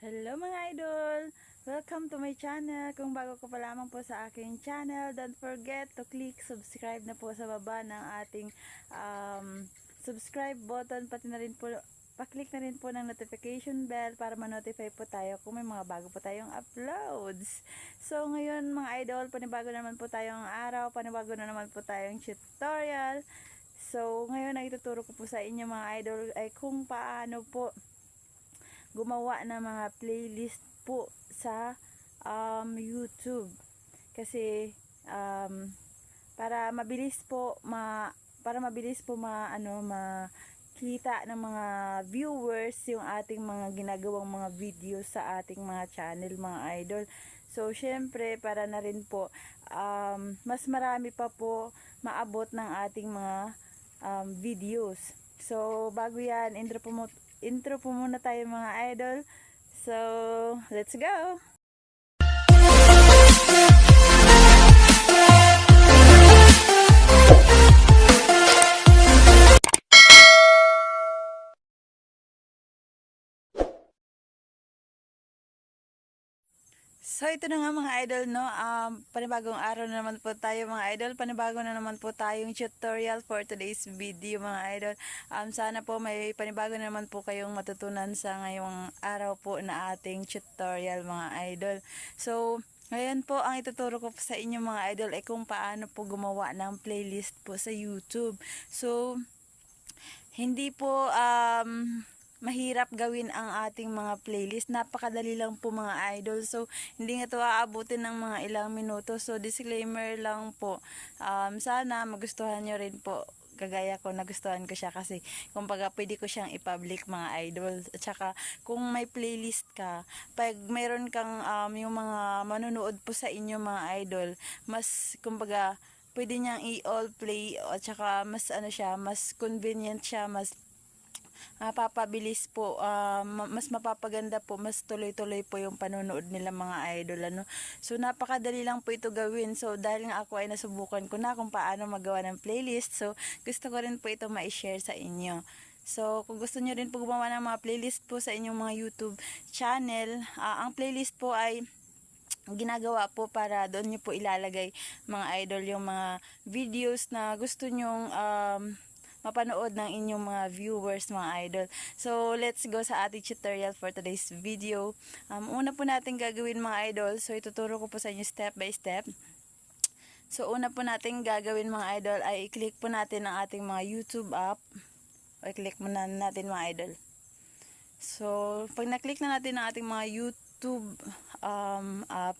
Hello mga idol! Welcome to my channel. Kung bago ko pa lamang po sa aking channel, don't forget to click subscribe na po sa baba ng ating subscribe button. Pati na rin po, pa-click na rin po ng notification bell para ma-notify po tayo kung may mga bago po tayong uploads. So ngayon mga idol, panibago naman po tayong araw, panibago na naman po tayong tutorial. So ngayon ay ituturo ko po sa inyo mga idol ay kung paano po gumawa ng mga playlist po sa YouTube. Kasi para mabilis po makita ng mga viewers yung ating mga ginagawang mga video sa ating mga channel mga idol. So syempre para na rin po mas marami pa po maabot ng ating mga videos. So bago yan, intro po muna tayo mga idol. So, let's go! So, ito na nga mga idol, no? Panibagong araw na naman po tayo mga idol. Panibago na naman po tayong tutorial for today's video mga idol. Sana po may panibago na naman po kayong matutunan sa ngayong araw po na ating tutorial mga idol. So, ngayon po ang ituturo ko po sa inyo mga idol ay kung paano po gumawa ng playlist po sa YouTube. So, hindi po mahirap gawin ang ating mga playlist. Napakadali lang po mga idol. So, hindi nga ito aabutin ng mga ilang minuto. So, disclaimer lang po. Sana magustuhan nyo rin po. Kagaya ko, nagustuhan ko siya kasi kumbaga pwede ko siyang i-public mga idol. At saka kung may playlist ka, pag mayroon kang yung mga manonood po sa inyo mga idol, mas kumbaga pwede niyang i-all play at saka mas mas convenient siya, mas mapapabilis po, mas mapapaganda po, mas tuloy-tuloy po yung panonood nila mga idol So napakadali lang po ito gawin. So dahil nga ako ay nasubukan ko na kung paano magawa ng playlist, so gusto ko rin po ito ma-share sa inyo. So kung gusto niyo rin po gumawa ng mga playlist po sa inyong mga YouTube channel, ang playlist po ay ginagawa po para doon niyo po ilalagay mga idol yung mga videos na gusto nyong mapanood ng inyong mga viewers mga idol. So let's go sa ating tutorial for today's video. Una po natin gagawin mga idol, so ituturo ko po sa inyo step by step. So una po natin gagawin mga idol ay i-click po natin ang ating mga YouTube app. O i-click muna natin mga idol. So pag na-click na natin ang ating mga YouTube app,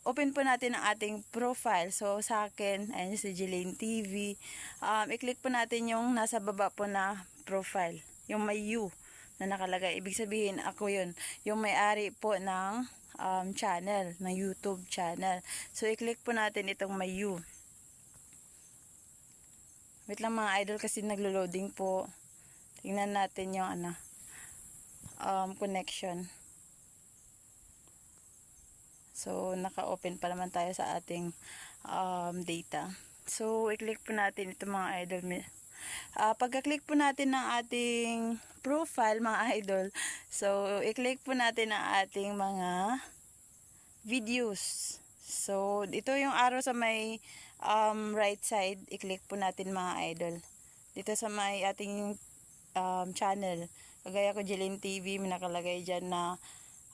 open po natin ang ating profile. So, sa akin, ayan si Jelaine TV. I-click po natin yung nasa baba po na profile. Yung may U na nakalagay. Ibig sabihin, ako yun. Yung may-ari po ng channel, ng YouTube channel. So, i-click po natin itong may U. Wait lang mga idol kasi naglo-loading po. Tingnan natin yung connection. So, naka-open pa naman tayo sa ating data. So, i-click po natin ito mga idol. Pagka-click po natin ng ating profile mga idol, so, i-click po natin ang ating mga videos. So, ito yung arrow sa may right side. I-click po natin mga idol. Dito sa may ating channel. Kagaya ko, Jelaine TV, may nakalagay dyan na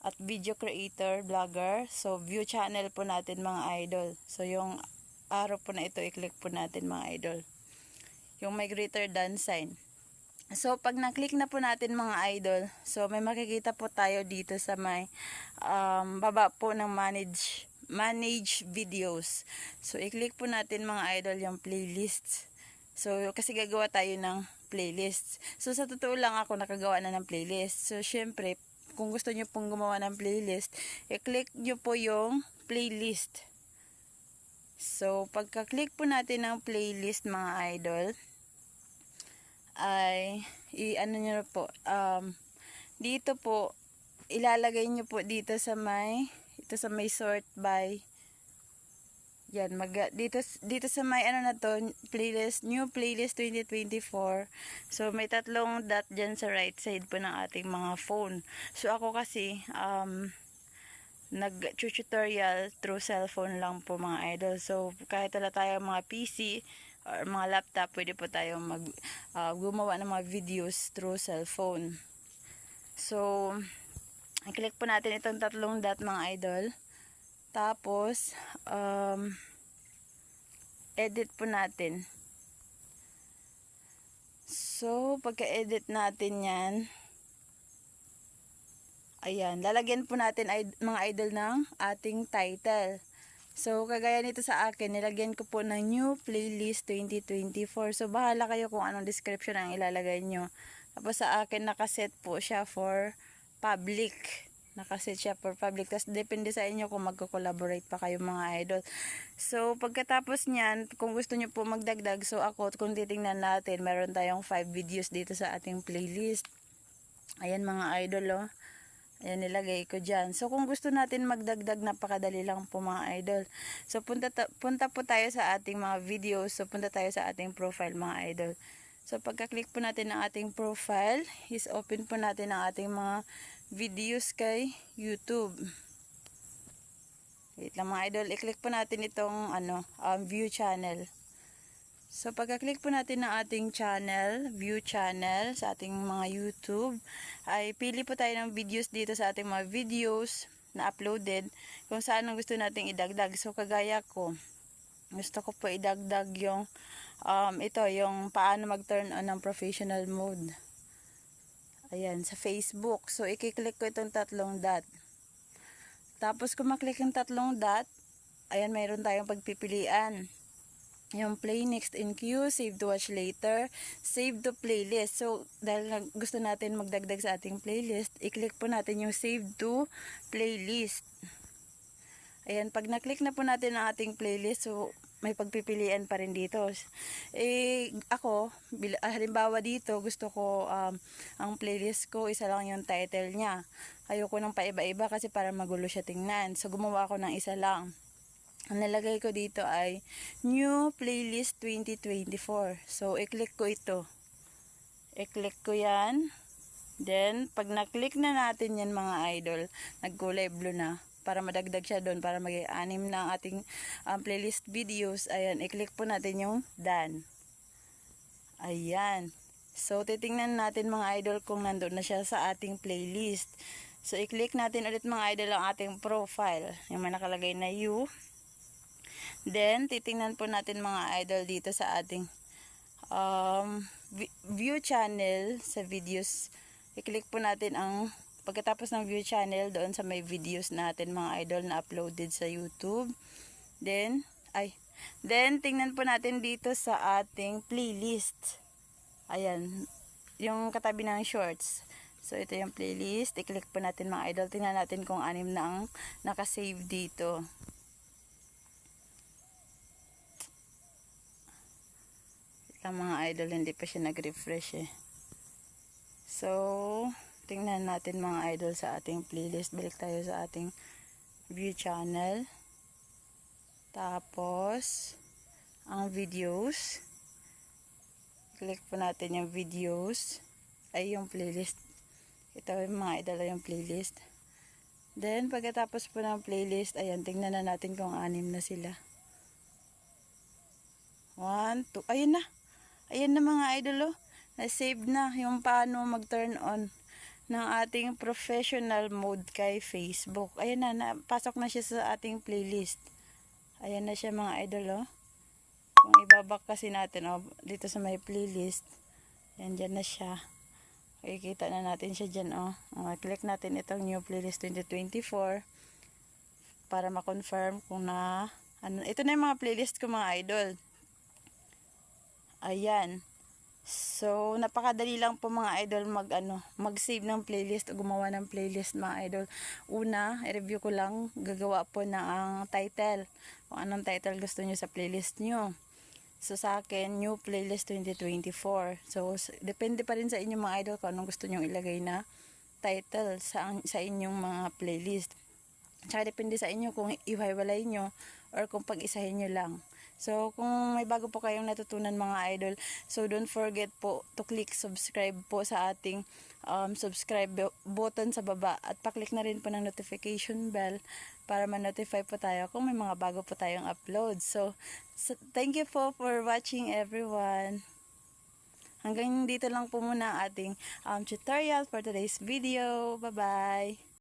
at video creator, vlogger. So, view channel po natin mga idol. So, yung arrow po na ito, i-click po natin mga idol. Yung may greater than sign. So, pag na-click na po natin mga idol, so, may makikita po tayo dito sa may baba po ng manage videos. So, i-click po natin mga idol yung playlists. So, kasi gagawa tayo ng playlists. So, sa totoo lang ako nakagawa na ng playlist. So, syempre, kung gusto nyo pong gumawa ng playlist, i-click nyo po yung playlist. So, pagka-click po natin ng playlist mga idol, ay, i-ano nyo po, dito po, ilalagay nyo po dito sa may, ito sa may sort by Yan, dito sa may ano na to, playlist, new playlist 2024. So may tatlong dot diyan sa right side po ng ating mga phone. So ako kasi nag-tutorial through cellphone lang po mga idol. So kahit wala tayong mga PC or mga laptop, pwede po tayong gumawa ng mga videos through cellphone. So i-click po natin itong tatlong dot mga idol. Tapos edit po natin. So pagka-edit natin yan, ayan, lalagyan po natin mga idol ng ating title. So kagaya nito sa akin, nilagyan ko po ng new playlist 2024. So bahala kayo kung anong description ang ilalagay nyo. Tapos sa akin nakaset po siya for public. Nakaset siya for public. Tapos depende sa inyo kung magko-collaborate pa kayo mga idol. So pagkatapos niyan, kung gusto nyo po magdagdag, so ako kung titingnan natin, meron tayong 5 videos dito sa ating playlist. Ayan mga idol oh. Ayan, nilagay ko dyan. So, kung gusto natin magdagdag, napakadali lang po mga idol. So, punta po tayo sa ating mga videos. So, punta tayo sa ating profile mga idol. So, pagka-click po natin ng ating profile, is open po natin ang ating mga videos kay YouTube. Wait lang mga idol. I-click po natin itong view channel. So, pagka-click po natin ng ating channel, view channel, sa ating mga YouTube, ay pili po tayo ng videos dito sa ating mga videos na uploaded, kung saan ang gusto nating idagdag. So, kagaya ko, gusto ko po idagdag yung, yung paano mag-turn on ng professional mode. Ayan, sa Facebook. So, i-click ko itong tatlong dot. Tapos, kung maklik yung tatlong dot, ayan, mayroon tayong pagpipilian. Yung play next in queue, save to watch later, save to playlist. So, dahil gusto natin magdagdag sa ating playlist, i-click po natin yung save to playlist. Ayan, pag na-click na po natin ang ating playlist, so may pagpipilian pa rin dito. Ako, halimbawa dito, gusto ko ang playlist ko, isa lang yung title niya. Ayoko nang paiba-iba kasi para magulo siya tingnan. So, gumawa ako ng isa lang. Ang nalagay ko dito ay New Playlist 2024. So, i-click ko ito. I-click ko yan. Then, pag na-click na natin yan mga idol, nagkulay blue na. Para madagdag siya doon, para mag-anim na ang ating playlist videos. Ayan, i-click po natin yung done. Ayan. So, titingnan natin mga idol kung nandun na siya sa ating playlist. So, i-click natin ulit mga idol ang ating profile. Yung may nakalagay na you. Then, titingnan po natin mga idol dito sa ating view channel sa videos. I-click po natin ang pagkatapos ng view channel doon sa may videos natin mga idol na uploaded sa YouTube. Then, tingnan po natin dito sa ating playlist. Ayan, yung katabi ng shorts. So, ito yung playlist. I-click po natin mga idol. Tingnan natin kung anim na ang nakasave dito. Mga idol, hindi pa siya nag-refresh eh. So, tingnan natin mga idol sa ating playlist. Balik tayo sa ating view channel. Tapos, ang videos. Click po natin yung videos. Ay, yung playlist. Ito yung mga idol, yung playlist. Then, pagkatapos po ng playlist, ayan, tingnan na natin kung anim na sila. 1, 2, ayun na. Ayan na mga idol oh. Na-save na yung paano mag-turn on ng ating professional mode kay Facebook. Ayan na, napasok na siya sa ating playlist. Ayan na siya mga idol oh. Kung ibabak kasi natin oh, dito sa may playlist. Ayan, dyan na siya. Kikita na natin siya dyan oh. Click natin itong new playlist 2024 para ma-confirm kung na ito na yung mga playlist ko mga idol. Ayan. So, napakadali lang po mga idol mag-save ng playlist o gumawa ng playlist mga idol. Una, i-review ko lang, gagawa po na ang title. Kung anong title gusto nyo sa playlist nyo. So, sa akin, new playlist 2024. So, depende pa rin sa inyong mga idol kung anong gusto nyo ilagay na title sa inyong mga playlist. Tsaka depende sa inyo kung ihiwalay nyo or kung pag-isahin nyo lang. So, kung may bago po kayong natutunan mga idol, so don't forget po to click subscribe po sa ating subscribe button sa baba at paklik na rin po ng notification bell para ma-notify po tayo kung may mga bago po tayong upload. So thank you po for watching everyone. Hanggang dito lang po muna ang ating tutorial for today's video. Bye-bye!